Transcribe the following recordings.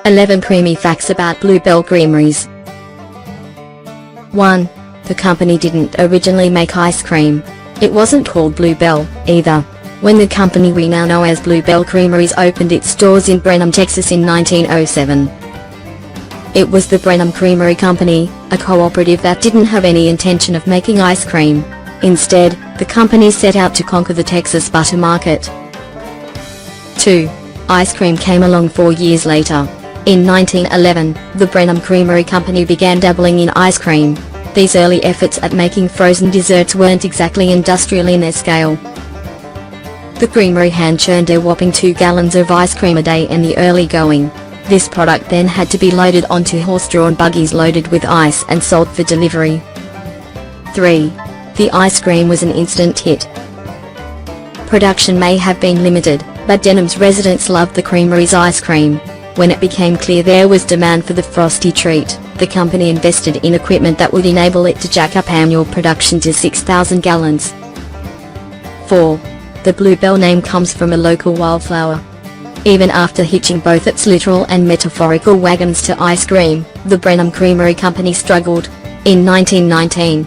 11 Creamy Facts about Bluebell Creameries. 1. The company didn't originally make ice cream. It wasn't called Bluebell, either. When the company we now know as Bluebell Creameries opened its stores in Brenham, Texas in 1907. It was the Brenham Creamery Company, a cooperative that didn't have any intention of making ice cream. Instead, the company set out to conquer the Texas butter market. 2. Ice cream came along 4 years later. In 1911, the Brenham Creamery Company began dabbling in ice cream. These early efforts at making frozen desserts weren't exactly industrial in their scale. The creamery hand-churned a whopping 2 gallons of ice cream a day in the early going. This product then had to be loaded onto horse-drawn buggies loaded with ice and sold for delivery. 3. The ice cream was an instant hit. Production may have been limited, but Denham's residents loved the creamery's ice cream. When it became clear there was demand for the frosty treat, the company invested in equipment that would enable it to jack up annual production to 6,000 gallons. 4. The Bluebell name comes from a local wildflower. Even after hitching both its literal and metaphorical wagons to ice cream, the Brenham Creamery Company struggled. In 1919,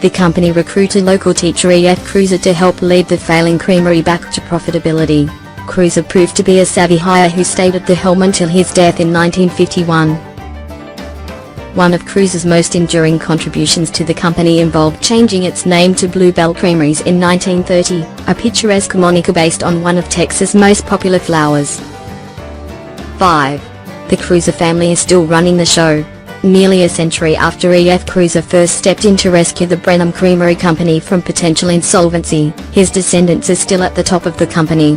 the company recruited local teacher E.F. KRUSE to help lead the failing creamery back to profitability. KRUSE proved to be a savvy hire who stayed at the helm until his death in 1951. One of KRUSE's most enduring contributions to the company involved changing its name to Bluebell Creameries in 1930, a picturesque moniker based on one of Texas' most popular flowers. 5. The KRUSE family is still running the show. Nearly a century after E.F. KRUSE first stepped in to rescue the Brenham Creamery Company from potential insolvency, his descendants are still at the top of the company.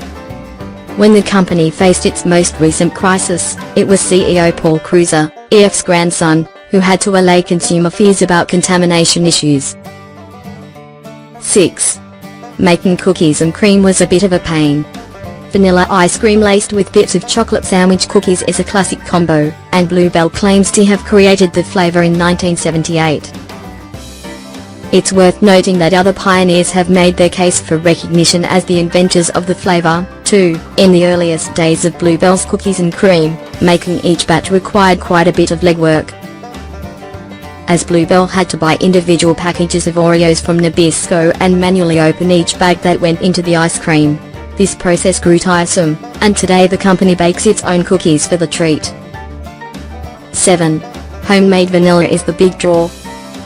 When the company faced its most recent crisis, it was CEO Paul KRUSE, E.F.'s grandson, who had to allay consumer fears about contamination issues. 6. Making cookies and cream was a bit of a pain. Vanilla ice cream laced with bits of chocolate sandwich cookies is a classic combo, and Bluebell claims to have created the flavor in 1978. It's worth noting that other pioneers have made their case for recognition as the inventors of the flavor, too. In the earliest days of Bluebell's cookies and cream, making each batch required quite a bit of legwork, as Bluebell had to buy individual packages of Oreos from Nabisco and manually open each bag that went into the ice cream. This process grew tiresome, and today the company bakes its own cookies for the treat. 7. Homemade vanilla is the big draw.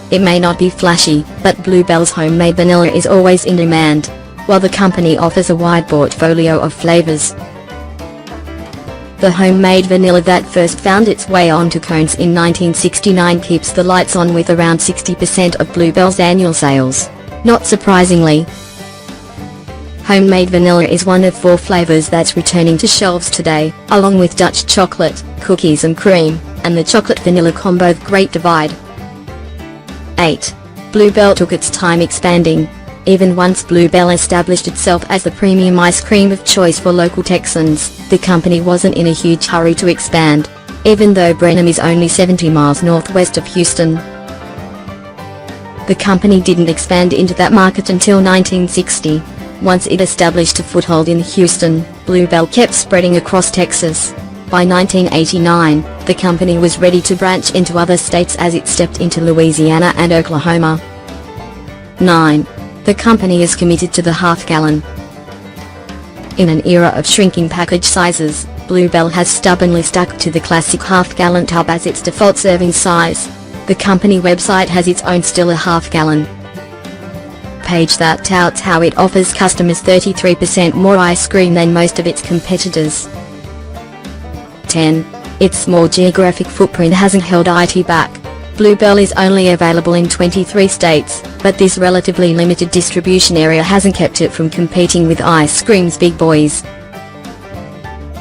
It may not be flashy, but Bluebell's homemade vanilla is always in demand, while the company offers a wide portfolio of flavors. The homemade vanilla that first found its way onto cones in 1969 keeps the lights on with around 60% of Bluebell's annual sales. Not surprisingly, homemade vanilla is one of 4 flavors that's returning to shelves today, along with Dutch chocolate, cookies and cream, and the chocolate vanilla combo The Great Divide. 8. Bluebell took its time expanding. Even once Bluebell established itself as the premium ice cream of choice for local Texans, the company wasn't in a huge hurry to expand, even though Brenham is only 70 miles northwest of Houston. The company didn't expand into that market until 1960. Once it established a foothold in Houston, Bluebell kept spreading across Texas. By 1989, the company was ready to branch into other states as it stepped into Louisiana and Oklahoma. 9. The company is committed to the half-gallon. In an era of shrinking package sizes, Bluebell has stubbornly stuck to the classic half-gallon tub as its default serving size. The company website has its own still a half-gallon page that touts how it offers customers 33% more ice cream than most of its competitors. 10. Its small geographic footprint hasn't held it back. Bluebell is only available in 23 states, but this relatively limited distribution area hasn't kept it from competing with ice cream's big boys.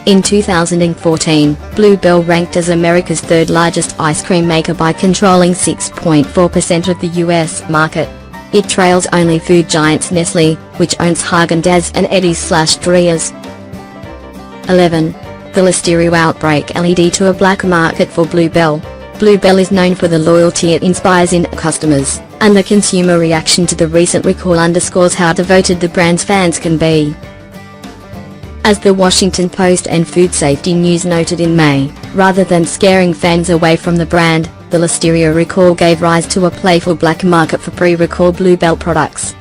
In 2014, Bluebell ranked as America's 3rd largest ice cream maker by controlling 6.4% of the US market. It trails only food giants Nestle, which owns Häagen-Dazs and Edy's/Dreyer's. 11. The LISTERIA outbreak led to a black market for Bluebell. Bluebell is known for the loyalty it inspires in customers, and the consumer reaction to the recent recall underscores how devoted the brand's fans can be. As the Washington Post and Food Safety News noted in May, rather than scaring fans away from the brand, the Listeria recall gave rise to a playful black market for pre-recall Bluebell products.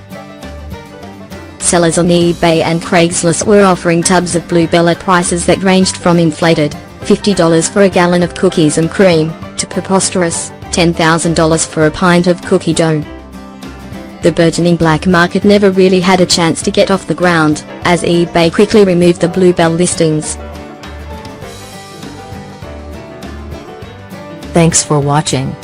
Sellers on eBay and Craigslist were offering tubs of Bluebell at prices that ranged from inflated $50 for a gallon of cookies and cream, to preposterous $10,000 for a pint of cookie dough. The burgeoning black market never really had a chance to get off the ground, as eBay quickly removed the Bluebell listings. Thanks for watching.